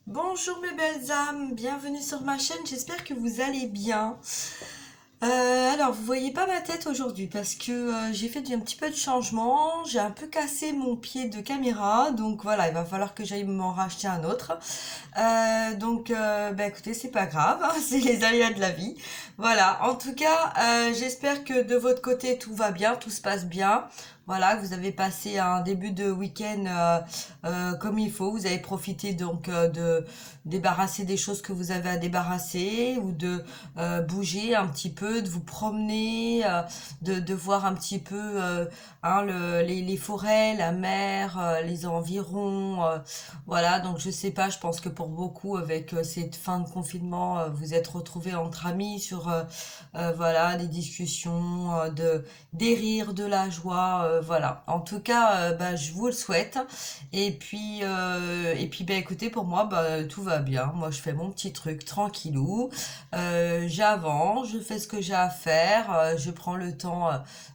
Bonjour mes belles âmes, bienvenue sur ma chaîne, j'espère que vous allez bien. Alors vous voyez pas ma tête aujourd'hui parce que j'ai fait un petit peu de changement, j'ai un peu cassé mon pied de caméra, donc voilà, il va falloir que j'aille m'en racheter un autre. Bah écoutez, c'est pas grave, hein, c'est les aléas de la vie. Voilà, en tout cas, j'espère que de votre côté tout va bien, tout se passe bien. Voilà, que vous avez passé un début de week-end comme il faut. Vous avez profité donc de débarrasser des choses que vous avez à débarrasser ou de bouger un petit peu, de vous promener, de voir un petit peu les forêts, la mer, les environs. Voilà, donc je sais pas, je pense que pour beaucoup, avec cette fin de confinement, vous êtes retrouvés entre amis sur voilà, des discussions, des rires, de la joie, voilà. En tout cas, bah, je vous le souhaite. Et puis bah, écoutez, pour moi, bah, tout va bien. Moi, je fais mon petit truc tranquillou. J'avance, je fais ce que j'ai à faire. Je prends le temps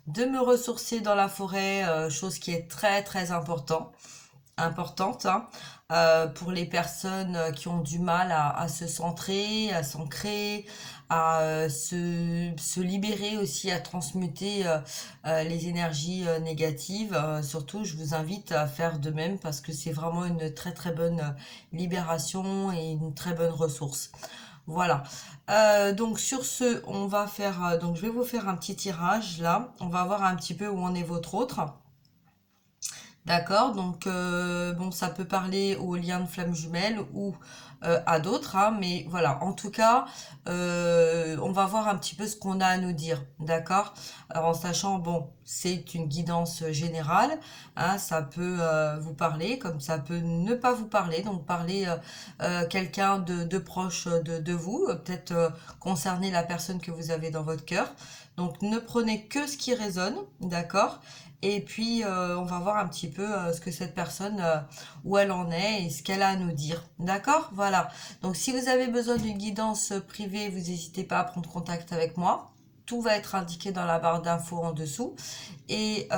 de me ressourcer dans la forêt, chose qui est très très importante, hein, pour les personnes qui ont du mal à se centrer, à s'ancrer, à se libérer aussi, à transmuter les énergies négatives. Surtout, je vous invite à faire de même parce que c'est vraiment une très très bonne libération et une très bonne ressource. Voilà. Donc sur ce, on va faire. Donc je vais vous faire un petit tirage là. On va voir un petit peu où en est votre autre. D'accord, donc bon, ça peut parler aux liens de flammes jumelles ou à d'autres, hein, mais voilà, en tout cas, on va voir un petit peu ce qu'on a à nous dire, d'accord? Alors en sachant, bon, c'est une guidance générale, hein, ça peut vous parler, comme ça peut ne pas vous parler, donc parler quelqu'un de proche de vous, peut-être concerner la personne que vous avez dans votre cœur. Donc ne prenez que ce qui résonne, d'accord? Et puis, on va voir un petit peu ce que cette personne, où elle en est et ce qu'elle a à nous dire. D'accord? Voilà. Donc, si vous avez besoin d'une guidance privée, vous n'hésitez pas à prendre contact avec moi. Tout va être indiqué dans la barre d'infos en dessous. Et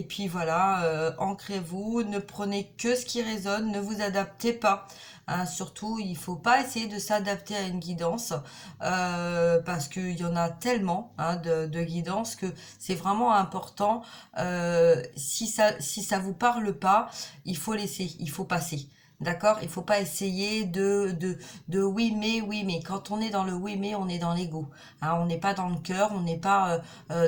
puis voilà, ancrez-vous, ne prenez que ce qui résonne, ne vous adaptez pas. Hein, surtout, il faut pas essayer de s'adapter à une guidance parce qu'il y en a tellement hein, de guidances que c'est vraiment important. Si ça vous parle pas, il faut laisser, il faut passer. D'accord? Il faut pas essayer de oui mais quand on est dans le oui mais on est dans l'ego. Hein, on n'est pas dans le cœur, on n'est pas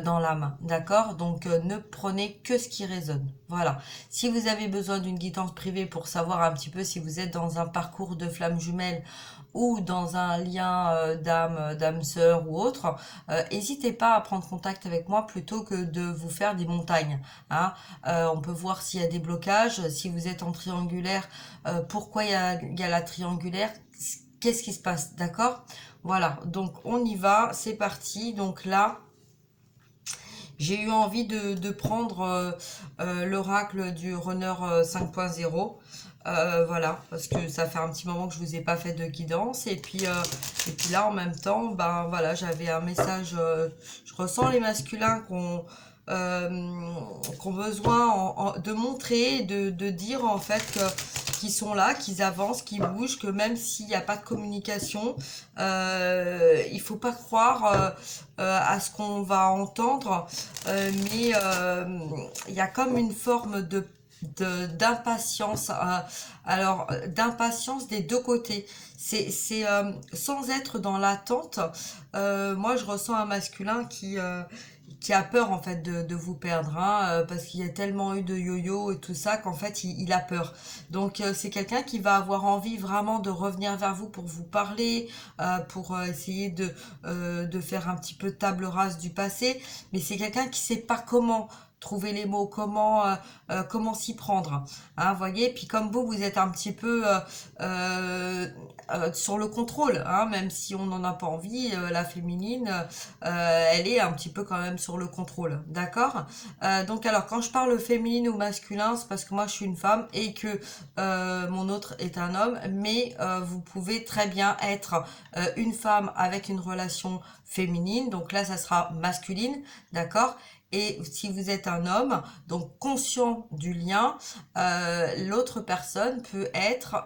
dans l'âme. D'accord? Donc ne prenez que ce qui résonne. Voilà. Si vous avez besoin d'une guidance privée pour savoir un petit peu si vous êtes dans un parcours de flammes jumelles ou dans un lien d'âme sœur ou autre, n'hésitez pas à prendre contact avec moi plutôt que de vous faire des montagnes. Hein. On peut voir s'il y a des blocages, si vous êtes en triangulaire, pourquoi il y a la triangulaire, qu'est-ce qui se passe, d'accord? Voilà, donc on y va, c'est parti. Donc là, j'ai eu envie de prendre l'oracle du runner 5.0. Voilà, parce que ça fait un petit moment que je vous ai pas fait de guidance et puis là en même temps, ben voilà, j'avais un message. Je ressens les masculins qu'on besoin de montrer, de dire en fait qu'ils sont là, qu'ils avancent, qu'ils bougent, que même s'il n'y a pas de communication, il faut pas croire à ce qu'on va entendre, mais il y a comme une forme d'impatience, alors d'impatience des deux côtés. C'est sans être dans l'attente. Moi, je ressens un masculin qui a peur en fait de vous perdre, hein, parce qu'il y a tellement eu de yo-yo et tout ça qu'en fait il a peur. Donc c'est quelqu'un qui va avoir envie vraiment de revenir vers vous pour vous parler, pour essayer de faire un petit peu table rase du passé, mais c'est quelqu'un qui sait pas comment trouver les mots, comment s'y prendre, hein, voyez. Puis comme vous êtes un petit peu sur le contrôle, hein, même si on n'en a pas envie, la féminine, elle est un petit peu quand même sur le contrôle, d'accord. Donc alors quand je parle féminine ou masculin, c'est parce que moi je suis une femme et que mon autre est un homme, mais vous pouvez très bien être une femme avec une relation féminine, donc là ça sera masculine, d'accord, Et si vous êtes un homme, donc conscient du lien, l'autre personne peut être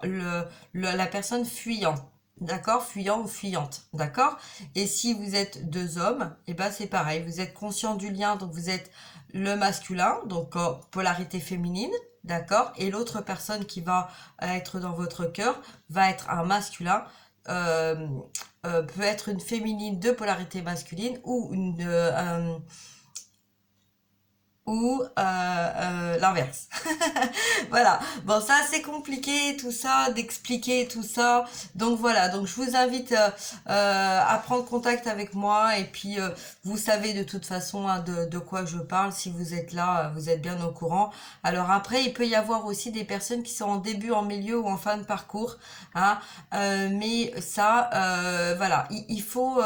la personne fuyant. D'accord? Fuyant ou fuyante. D'accord? Et si vous êtes deux hommes, et ben c'est pareil. Vous êtes conscient du lien, donc vous êtes le masculin, donc polarité féminine. D'accord? Et l'autre personne qui va être dans votre cœur va être un masculin. euh, Peut être une féminine de polarité masculine ou l'inverse. Voilà. Bon, ça c'est compliqué tout ça, d'expliquer tout ça. Donc voilà. Donc je vous invite à prendre contact avec moi et puis vous savez de toute façon hein, de quoi je parle. Si vous êtes là, vous êtes bien au courant. Alors après, il peut y avoir aussi des personnes qui sont en début, en milieu ou en fin de parcours. Hein, mais ça, voilà, il faut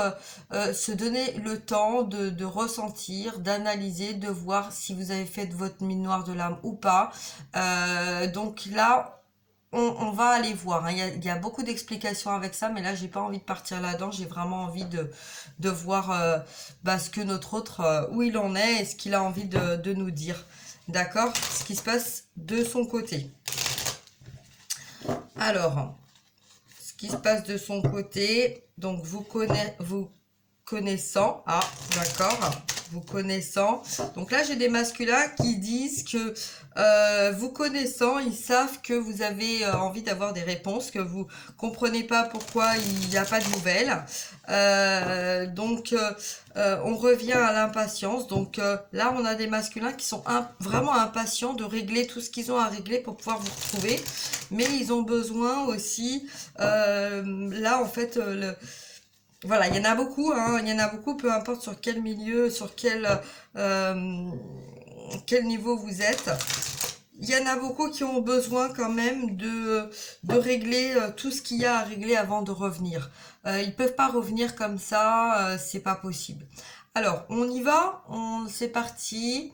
se donner le temps de ressentir, d'analyser, de voir si vous avez fait de votre mine noire de l'âme ou pas. Donc là, on va aller voir. Hein. Il y a beaucoup d'explications avec ça, mais là, j'ai pas envie de partir là-dedans. J'ai vraiment envie de voir ce que notre autre, où il en est et ce qu'il a envie de nous dire. D'accord? Ce qui se passe de son côté. Alors, ce qui se passe de son côté, donc vous connaissant, ah d'accord, vous connaissant, donc là j'ai des masculins qui disent que vous connaissant, ils savent que vous avez envie d'avoir des réponses, que vous comprenez pas pourquoi il n'y a pas de nouvelles, donc on revient à l'impatience, donc là on a des masculins qui sont vraiment impatients de régler tout ce qu'ils ont à régler pour pouvoir vous retrouver, mais ils ont besoin aussi, là en fait, voilà, il y en a beaucoup, hein, il y en a beaucoup, peu importe sur quel milieu, sur quel niveau vous êtes. Il y en a beaucoup qui ont besoin quand même de régler tout ce qu'il y a à régler avant de revenir. Ils peuvent pas revenir comme ça, c'est pas possible. Alors, on y va, c'est parti.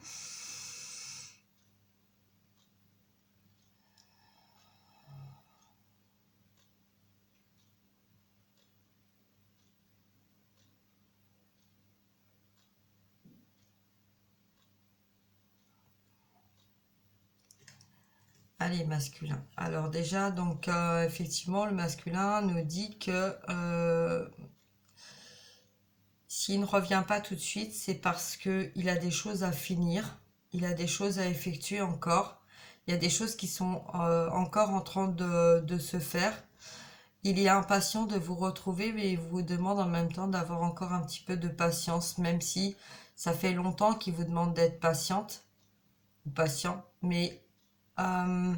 Allez, masculin. Alors déjà, donc effectivement, le masculin nous dit que s'il ne revient pas tout de suite, c'est parce qu'il a des choses à finir, il a des choses à effectuer encore, il y a des choses qui sont encore en train de se faire. Il est impatient de vous retrouver, mais il vous demande en même temps d'avoir encore un petit peu de patience, même si ça fait longtemps qu'il vous demande d'être patiente ou patient. Euh,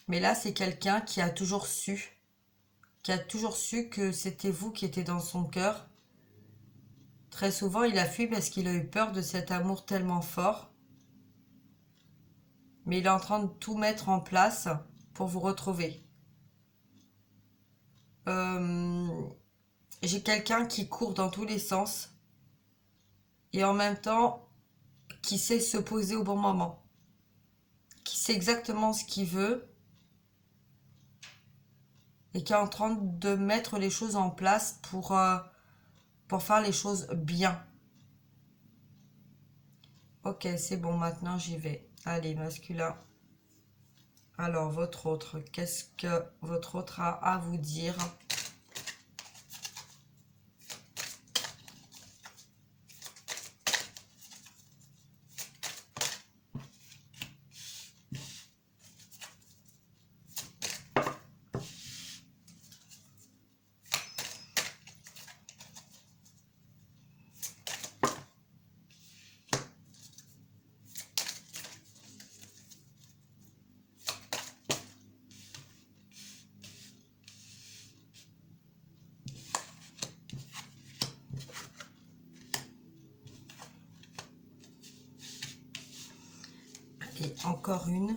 mais là, c'est quelqu'un qui a toujours su que c'était vous qui étiez dans son cœur. Très souvent, il a fui parce qu'il a eu peur de cet amour tellement fort. Mais il est en train de tout mettre en place pour vous retrouver. Euh, j'ai quelqu'un qui court dans tous les sens et en même temps qui sait se poser au bon moment, qui sait exactement ce qu'il veut et qui est en train de mettre les choses en place pour faire les choses bien. Ok, c'est bon, maintenant j'y vais. Allez, masculin. Alors, votre autre, qu'est-ce que votre autre a à vous dire? Et encore une.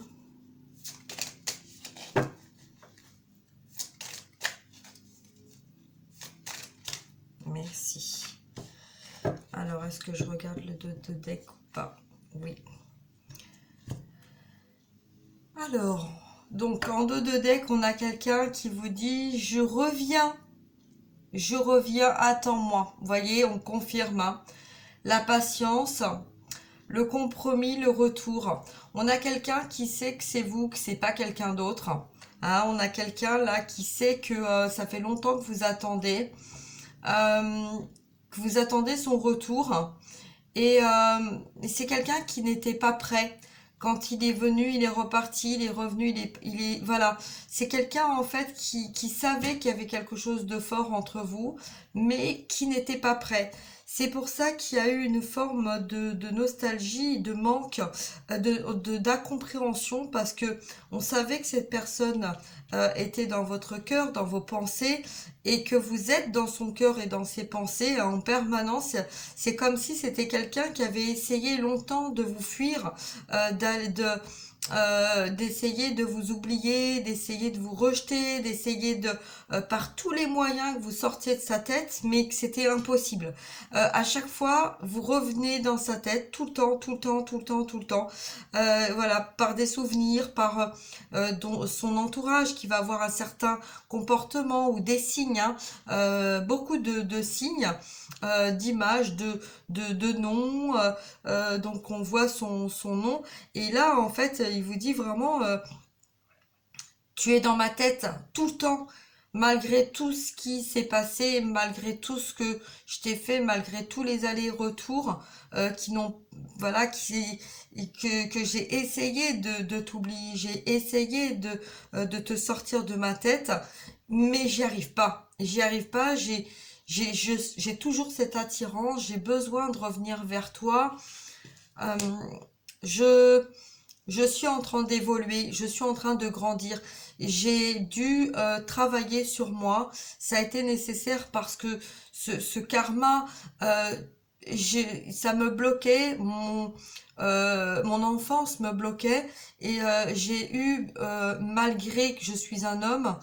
Merci. Alors, est-ce que je regarde le dos de deck ou pas? Oui. Alors, donc en dos de deck, on a quelqu'un qui vous dit « Je reviens, attends-moi ». Vous voyez, on confirme. Hein. la patience, le compromis, le retour. On a quelqu'un qui sait que c'est vous, que c'est pas quelqu'un d'autre. Hein, on a quelqu'un là qui sait que ça fait longtemps euh, que vous attendez son retour. Et c'est quelqu'un qui n'était pas prêt. Quand il est venu, il est reparti, il est revenu, voilà. C'est quelqu'un en fait qui savait qu'il y avait quelque chose de fort entre vous, mais qui n'était pas prêt. C'est pour ça qu'il y a eu une forme de nostalgie, de manque, d'incompréhension, parce que on savait que cette personne était dans votre cœur, dans vos pensées, et que vous êtes dans son cœur et dans ses pensées en permanence. C'est comme si c'était quelqu'un qui avait essayé longtemps de vous fuir, d'essayer de vous oublier, d'essayer de vous rejeter, d'essayer de par tous les moyens que vous sortiez de sa tête, mais que c'était impossible. À chaque fois, vous revenez dans sa tête tout le temps, tout le temps, tout le temps, tout le temps. Voilà, par des souvenirs, par son entourage qui va avoir un certain comportement ou des signes, hein, beaucoup de signes, d'images, de noms. Donc on voit son nom. Et là, en fait, il vous dit vraiment, tu es dans ma tête tout le temps, malgré tout ce qui s'est passé, malgré tout ce que je t'ai fait, malgré tous les allers-retours qui n'ont, voilà, que j'ai essayé de t'oublier, j'ai essayé de te sortir de ma tête, mais j'y arrive pas. J'y arrive pas. J'ai toujours cette attirance. J'ai besoin de revenir vers toi. Euh, je je suis en train d'évoluer, je suis en train de grandir. J'ai dû travailler sur moi. Ça a été nécessaire parce que ce karma, euh, ça me bloquait, mon enfance me bloquait et j'ai eu, malgré que je suis un homme,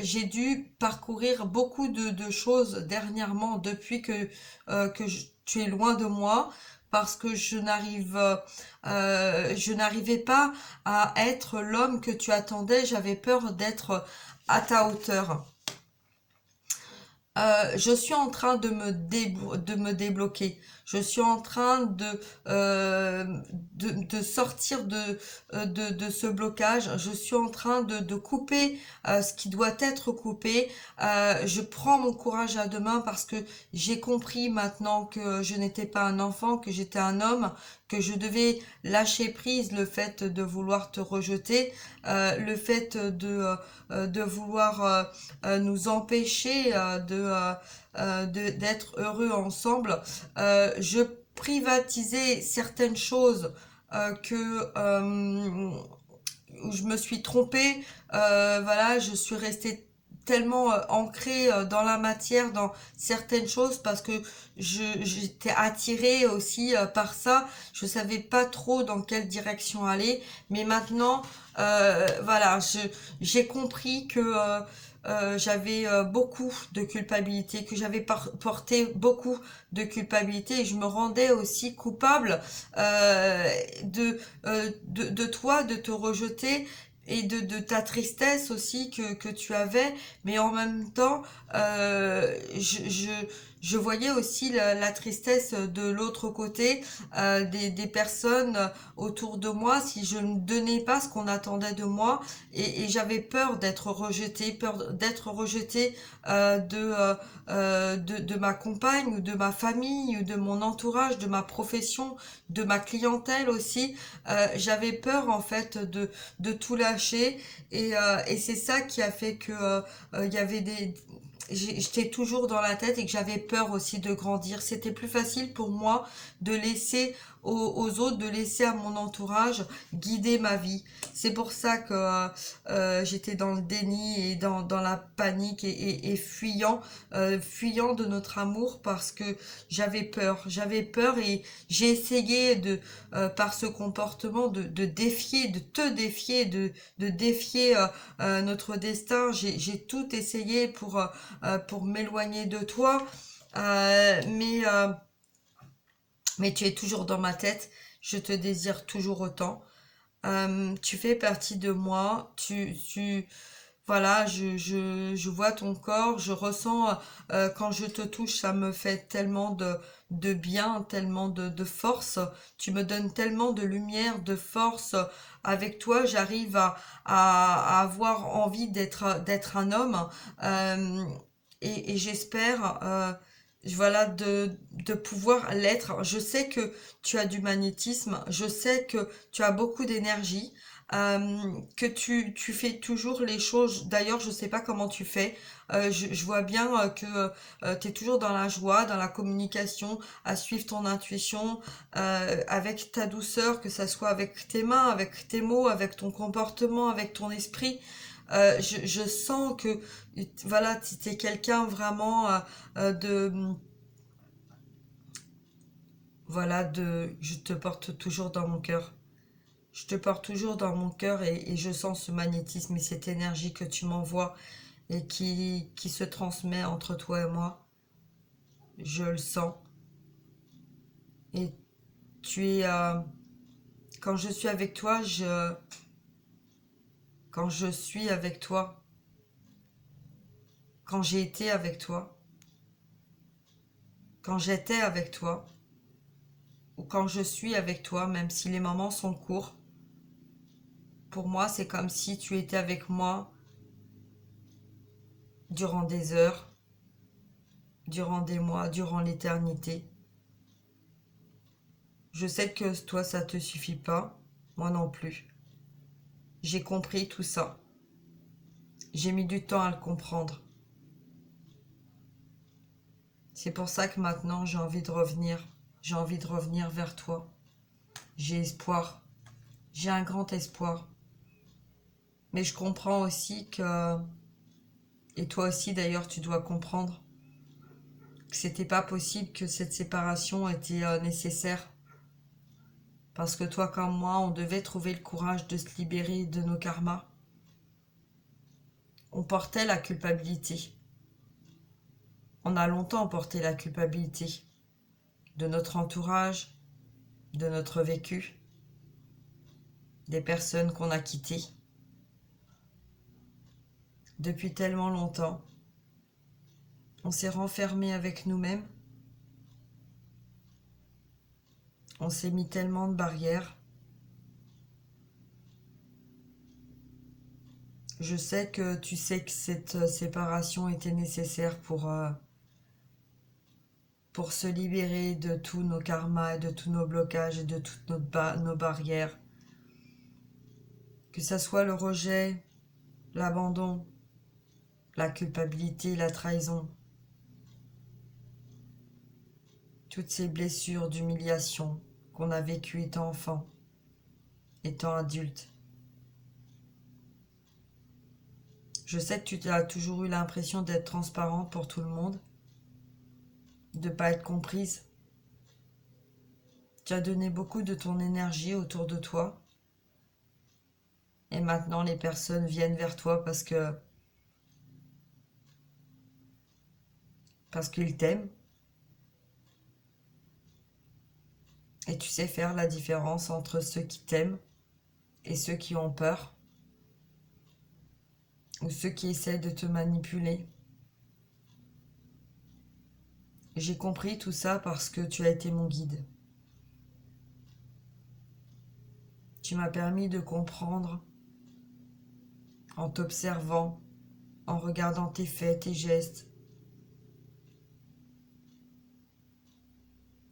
j'ai dû parcourir beaucoup de choses dernièrement depuis tu es loin de moi parce que je n'arrivais pas à être l'homme que tu attendais. J'avais peur d'être à ta hauteur. Je suis en train de me débloquer. Je suis en train de sortir de ce blocage. Je suis en train de couper ce qui doit être coupé. Je prends mon courage à deux mains parce que j'ai compris maintenant que je n'étais pas un enfant, que j'étais un homme, que je devais lâcher prise le fait de vouloir te rejeter, le fait de vouloir nous empêcher d'être heureux ensemble. Je privatisais certaines choses où je me suis trompée. Voilà, je suis restée tellement ancrée dans la matière, dans certaines choses, parce que j'étais attirée aussi par ça. Je savais pas trop dans quelle direction aller, mais maintenant, voilà, j'ai compris que j'avais beaucoup de culpabilité, que j'avais porté beaucoup de culpabilité et je me rendais aussi coupable de toi, de te rejeter et de ta tristesse aussi que tu avais, mais en même temps, je voyais aussi la tristesse de l'autre côté, des personnes autour de moi, si je ne donnais pas ce qu'on attendait de moi, et j'avais peur d'être rejetée de ma compagne ou de ma famille ou de mon entourage, de ma profession, de ma clientèle aussi. J'avais peur en fait de tout lâcher et c'est ça qui a fait que il y avait j'étais toujours dans la tête et que j'avais peur aussi de grandir. C'était plus facile pour moi de laisser aux autres, de laisser à mon entourage guider ma vie. C'est pour ça que j'étais dans le déni et dans la panique et fuyant de notre amour parce que j'avais peur. J'avais peur et j'ai essayé par ce comportement de défier, de te défier, de défier notre destin. J'ai tout essayé pour m'éloigner de toi. Mais tu es toujours dans ma tête. Je te désire toujours autant. Tu fais partie de moi. Voilà, je vois ton corps, je ressens, quand je te touche, ça me fait tellement de bien, tellement de force. Tu me donnes tellement de lumière, de force. Avec toi, j'arrive à avoir envie d'être un homme. euh, et j'espère, voilà, de pouvoir l'être. Je sais que tu as du magnétisme, je sais que tu as beaucoup d'énergie, que tu fais toujours les choses. D'ailleurs, je sais pas comment tu fais. Je vois bien que tu es toujours dans la joie, dans la communication, à suivre ton intuition, avec ta douceur, que ça soit avec tes mains, avec tes mots, avec ton comportement, avec ton esprit. Je sens que voilà, tu es quelqu'un vraiment de voilà de je te porte toujours dans mon cœur. Je te porte toujours dans mon cœur et je sens ce magnétisme et cette énergie que tu m'envoies et qui se transmet entre toi et moi. Je le sens. Et tu es... quand je suis avec toi, quand je suis avec toi, quand j'ai été avec toi, quand j'étais avec toi, ou quand je suis avec toi, même si les moments sont courts, pour moi, c'est comme si tu étais avec moi durant des heures, durant des mois, durant l'éternité. Je sais que toi, ça te suffit pas, moi non plus. J'ai compris tout ça. J'ai mis du temps à le comprendre. C'est pour ça que maintenant, j'ai envie de revenir. J'ai envie de revenir vers toi. J'ai espoir. J'ai un grand espoir. Mais je comprends aussi que, et toi aussi d'ailleurs, tu dois comprendre que c'était pas possible, que cette séparation était nécessaire. Parce que toi comme moi, on devait trouver le courage de se libérer de nos karmas. On portait la culpabilité. On a longtemps porté la culpabilité de notre entourage, de notre vécu, des personnes qu'on a quittées. Depuis tellement longtemps, on s'est renfermé avec nous-mêmes, on s'est mis tellement de barrières. Je sais que tu sais que cette séparation était nécessaire pour se libérer de tous nos karmas, et de tous nos blocages et de toutes nos barrières. Que ça soit le rejet, l'abandon, la culpabilité, la trahison, toutes ces blessures d'humiliation qu'on a vécues étant enfant, étant adulte. Je sais que tu as toujours eu l'impression d'être transparente pour tout le monde, de ne pas être comprise. Tu as donné beaucoup de ton énergie autour de toi. Et maintenant, les personnes viennent vers toi parce qu'ils t'aiment. Et tu sais faire la différence entre ceux qui t'aiment et ceux qui ont peur. Ou ceux qui essaient de te manipuler. J'ai compris tout ça parce que tu as été mon guide. Tu m'as permis de comprendre en t'observant, en regardant tes faits, tes gestes.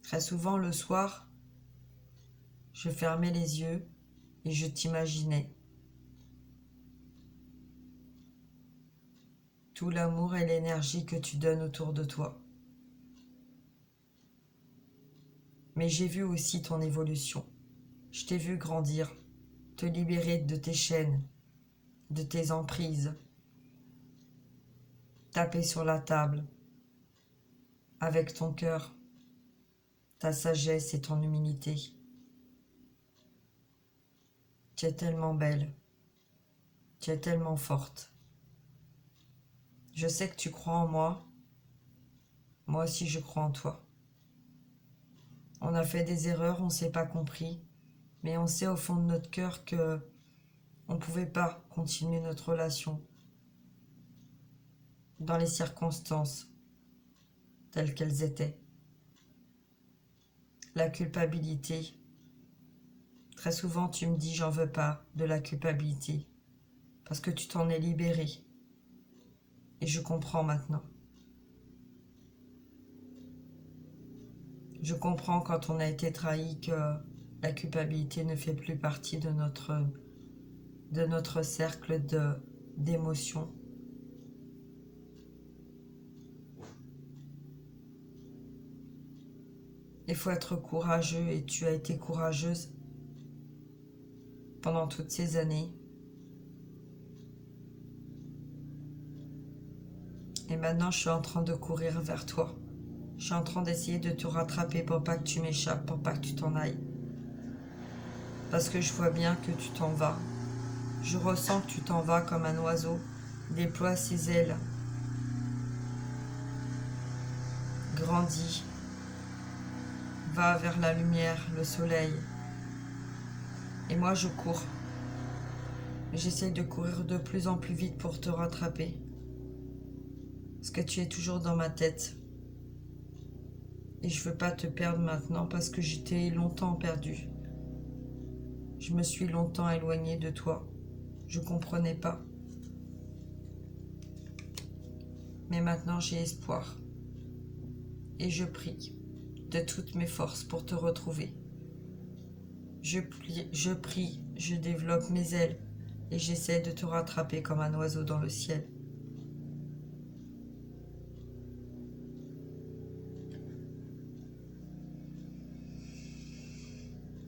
Très souvent le soir, je fermais les yeux et je t'imaginais. Tout l'amour et l'énergie que tu donnes autour de toi. Mais j'ai vu aussi ton évolution. Je t'ai vu grandir, te libérer de tes chaînes, de tes emprises, taper sur la table, avec ton cœur, ta sagesse et ton humilité. Tu es tellement belle, tu es tellement forte. Je sais que tu crois en moi aussi je crois en toi. On a fait des erreurs, on ne s'est pas compris, mais on sait au fond de notre cœur que on ne pouvait pas continuer notre relation dans les circonstances telles qu'elles étaient. La culpabilité. Très souvent, tu me dis, j'en veux pas de la culpabilité, parce que tu t'en es libéré. Et je comprends maintenant. Je comprends quand on a été trahi que la culpabilité ne fait plus partie de notre cercle d'émotions. Il faut être courageux et tu as été courageuse pendant toutes ces années. Et maintenant, je suis en train de courir vers toi. Je suis en train d'essayer de te rattraper pour pas que tu m'échappes, pour pas que tu t'en ailles. Parce que je vois bien que tu t'en vas. Je ressens que tu t'en vas comme un oiseau déploie ses ailes. Grandis. Va vers la lumière, le soleil. Et moi, je cours. J'essaye de courir de plus en plus vite pour te rattraper. Parce que tu es toujours dans ma tête. Et je veux pas te perdre maintenant parce que j'étais longtemps perdue. Je me suis longtemps éloignée de toi. Je comprenais pas. Mais maintenant j'ai espoir. Et je prie de toutes mes forces pour te retrouver. Je prie, je développe mes ailes et j'essaie de te rattraper comme un oiseau dans le ciel.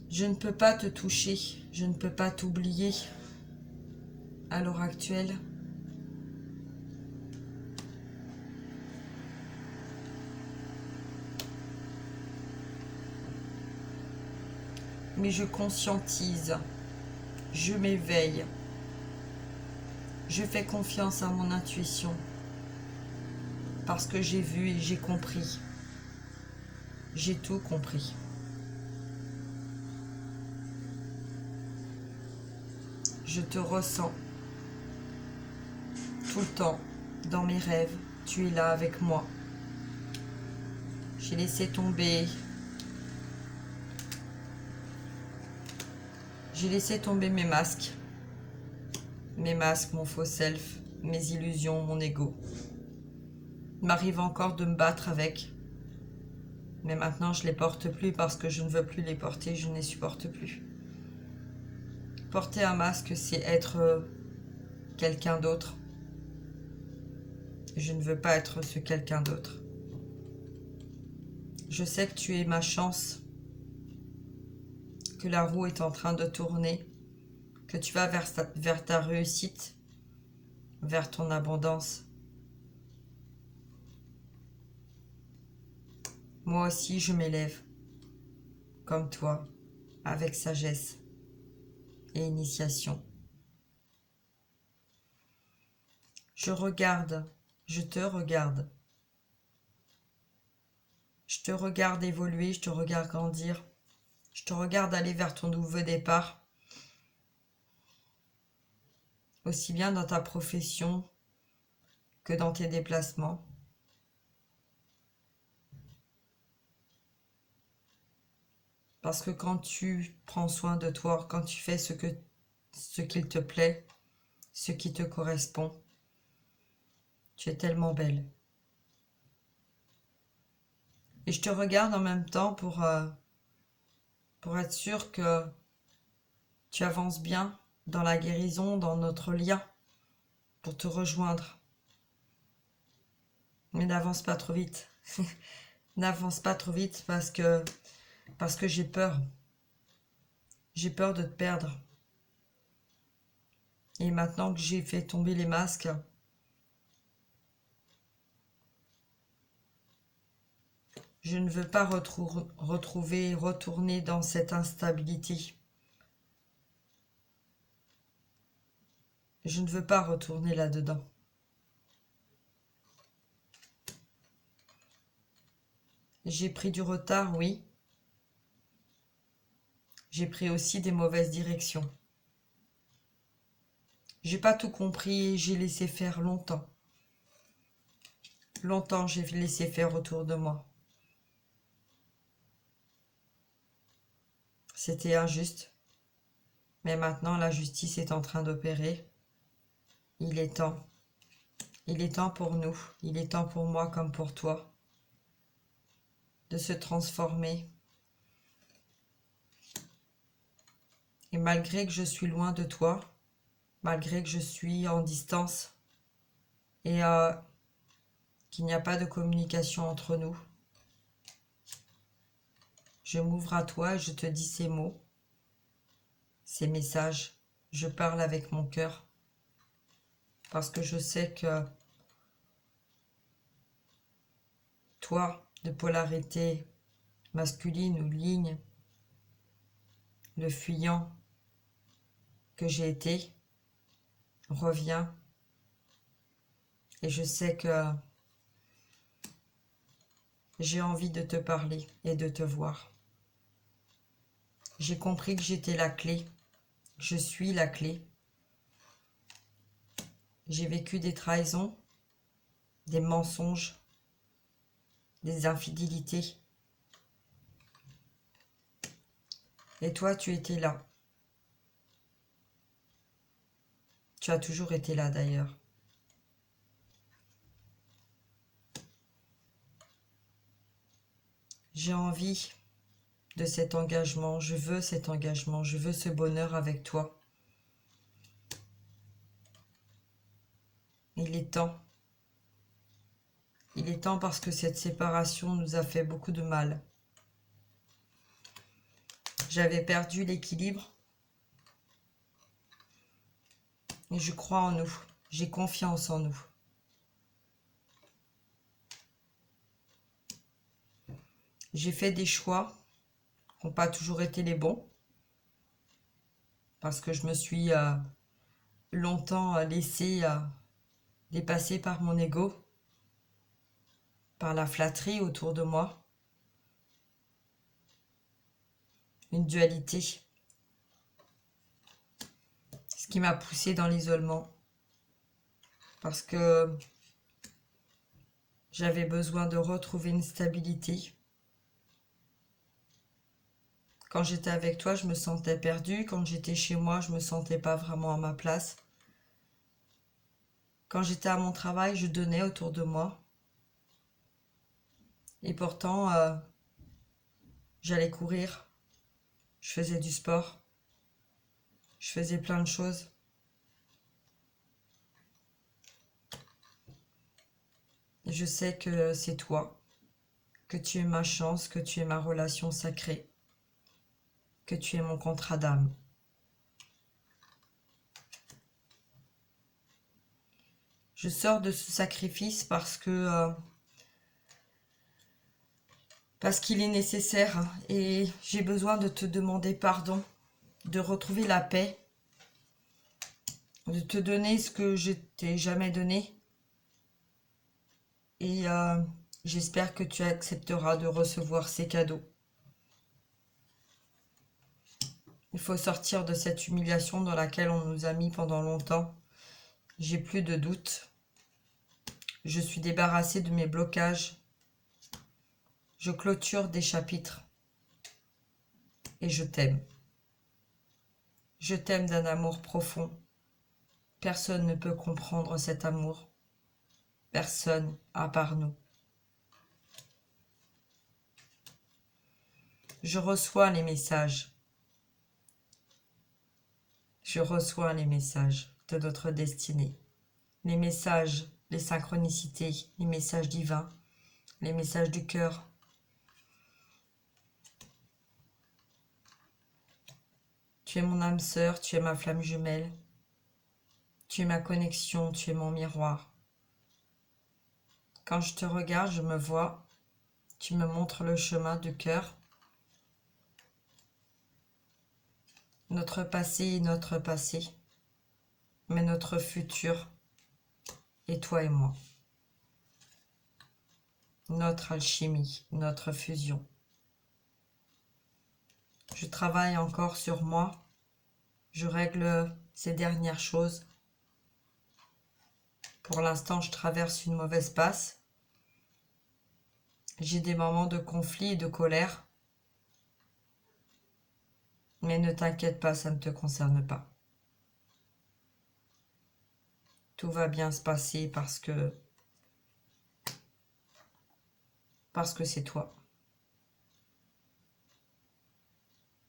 Je ne peux pas te toucher, je ne peux pas t'oublier à l'heure actuelle. Mais je conscientise, je m'éveille, je fais confiance à mon intuition parce que j'ai vu et j'ai compris. J'ai tout compris. Je te ressens tout le temps dans mes rêves. Tu es là avec moi. J'ai laissé tomber. J'ai laissé tomber mes masques. Mes masques, mon faux self, mes illusions, mon ego. Il m'arrive encore de me battre avec. Mais maintenant, je ne les porte plus parce que je ne veux plus les porter. Je ne les supporte plus. Porter un masque, c'est être quelqu'un d'autre. Je ne veux pas être ce quelqu'un d'autre. Je sais que tu es ma chance, que la roue est en train de tourner, que tu vas vers ta réussite, vers ton abondance. Moi aussi, je m'élève, comme toi, avec sagesse et initiation. Je regarde, je te regarde. Je te regarde évoluer, je te regarde grandir. Je te regarde aller vers ton nouveau départ. Aussi bien dans ta profession que dans tes déplacements. Parce que quand tu prends soin de toi, quand tu fais ce qu'il te plaît, ce qui te correspond, tu es tellement belle. Et je te regarde en même temps pour être sûr que tu avances bien dans la guérison, dans notre lien, pour te rejoindre. Mais n'avance pas trop vite. N'avance pas trop vite parce que j'ai peur. J'ai peur de te perdre. Et maintenant que j'ai fait tomber les masques, je ne veux pas retourner dans cette instabilité. Je ne veux pas retourner là-dedans. J'ai pris du retard, oui. J'ai pris aussi des mauvaises directions. J'ai pas tout compris et j'ai laissé faire longtemps. Longtemps, j'ai laissé faire autour de moi. C'était injuste. Mais maintenant, la justice est en train d'opérer. Il est temps. Il est temps pour nous. Il est temps pour moi comme pour toi. De se transformer. Et malgré que je suis loin de toi, malgré que je suis en distance, et qu'il n'y a pas de communication entre nous, je m'ouvre à toi et je te dis ces mots, ces messages. Je parle avec mon cœur parce que je sais que toi, de polarité masculine ou ligne, le fuyant que j'ai été, revient. Et je sais que j'ai envie de te parler et de te voir. J'ai compris que j'étais la clé. Je suis la clé. J'ai vécu des trahisons, des mensonges, des infidélités. Et toi, tu étais là. Tu as toujours été là d'ailleurs. J'ai envie de cet engagement, je veux cet engagement, je veux ce bonheur avec toi. Il est temps. Il est temps parce que cette séparation nous a fait beaucoup de mal. J'avais perdu l'équilibre et je crois en nous. J'ai confiance en nous. J'ai fait des choix qui n'ont pas toujours été les bons parce que je me suis longtemps laissé dépasser par mon ego, par la flatterie autour de moi, une dualité, ce qui m'a poussé dans l'isolement parce que j'avais besoin de retrouver une stabilité. Quand j'étais avec toi, je me sentais perdue. Quand j'étais chez moi, je me sentais pas vraiment à ma place. Quand j'étais à mon travail, je donnais autour de moi. Et pourtant, j'allais courir. Je faisais du sport. Je faisais plein de choses. Et je sais que c'est toi, que tu es ma chance, que tu es ma relation sacrée, que tu es mon contrat d'âme. Je sors de ce sacrifice parce qu'il est nécessaire et j'ai besoin de te demander pardon, de retrouver la paix, de te donner ce que je t'ai jamais donné. Et j'espère que tu accepteras de recevoir ces cadeaux. Il faut sortir de cette humiliation dans laquelle on nous a mis pendant longtemps. J'ai plus de doute. Je suis débarrassée de mes blocages. Je clôture des chapitres. Et je t'aime. Je t'aime d'un amour profond. Personne ne peut comprendre cet amour. Personne à part nous. Je reçois les messages. Je reçois les messages de notre destinée. Les messages, les synchronicités, les messages divins, les messages du cœur. Tu es mon âme sœur, tu es ma flamme jumelle. Tu es ma connexion, tu es mon miroir. Quand je te regarde, je me vois. Tu me montres le chemin du cœur. Notre passé est notre passé, mais notre futur est toi et moi. Notre alchimie, notre fusion. Je travaille encore sur moi. Je règle ces dernières choses. Pour l'instant, je traverse une mauvaise passe. J'ai des moments de conflit et de colère. Mais ne t'inquiète pas, ça ne te concerne pas. Tout va bien se passer parce que c'est toi.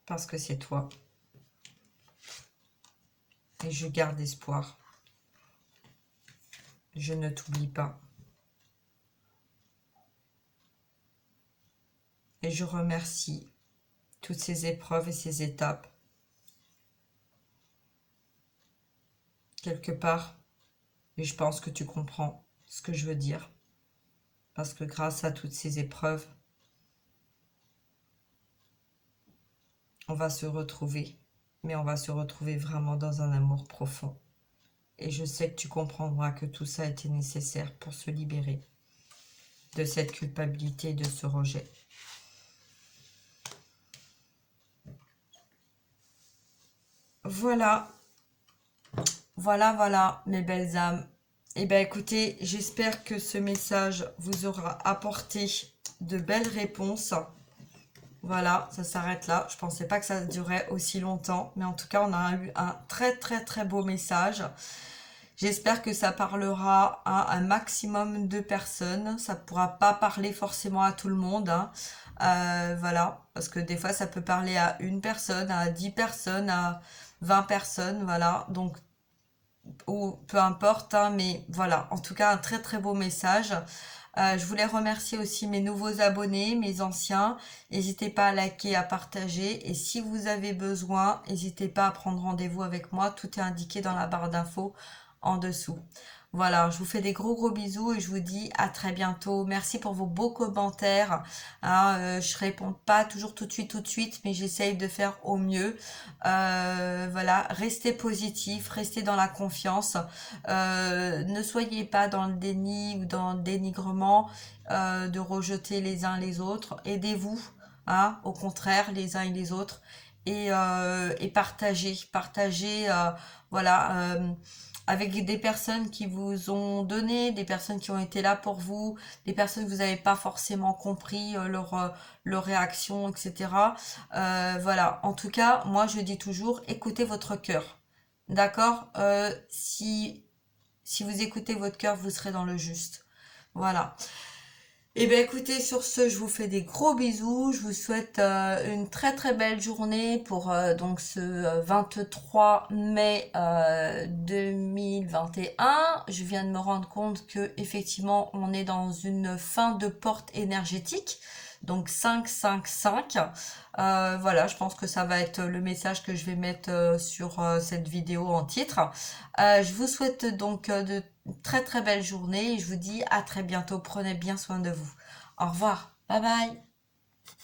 Parce que c'est toi. Et je garde espoir. Je ne t'oublie pas. Et je remercie toutes ces épreuves et ces étapes. Quelque part, et je pense que tu comprends ce que je veux dire. Parce que grâce à toutes ces épreuves, on va se retrouver. Mais on va se retrouver vraiment dans un amour profond. Et je sais que tu comprendras que tout ça était nécessaire pour se libérer de cette culpabilité et de ce rejet. Voilà. Voilà, mes belles âmes. Eh bien, écoutez, j'espère que ce message vous aura apporté de belles réponses. Voilà, ça s'arrête là. Je ne pensais pas que ça durait aussi longtemps. Mais en tout cas, on a eu un très beau message. J'espère que ça parlera à un maximum de personnes. Ça ne pourra pas parler forcément à tout le monde, hein. Voilà, parce que des fois, ça peut parler à une personne, à 10 personnes, à 20 personnes. Voilà, donc, ou peu importe, hein, mais voilà. En tout cas, un très beau message. Je voulais remercier aussi mes nouveaux abonnés, mes anciens. N'hésitez pas à liker, à partager. Et si vous avez besoin, n'hésitez pas à prendre rendez-vous avec moi. Tout est indiqué dans la barre d'infos en dessous. Voilà, je vous fais des gros bisous et je vous dis à très bientôt. Merci pour vos beaux commentaires. Hein, je réponds pas toujours tout de suite, mais j'essaye de faire au mieux. Voilà, restez positif, restez dans la confiance. Ne soyez pas dans le déni ou dans le dénigrement, de rejeter les uns les autres. Aidez-vous, hein, au contraire, les uns et les autres. Et partagez, voilà, avec des personnes qui vous ont donné, des personnes qui ont été là pour vous, des personnes que vous n'avez pas forcément compris leur réaction, etc. Voilà, en tout cas, moi je dis toujours, écoutez votre cœur. D'accord, si vous écoutez votre cœur, vous serez dans le juste. Voilà. Et bien écoutez, sur ce, je vous fais des gros bisous. Je vous souhaite une très belle journée pour donc ce 23 mai 2021. Je viens de me rendre compte que effectivement, on est dans une fin de porte énergétique. Donc 555. Voilà, je pense que ça va être le message que je vais mettre sur cette vidéo en titre. Je vous souhaite donc de très belles journées et je vous dis à très bientôt. Prenez bien soin de vous. Au revoir. Bye bye.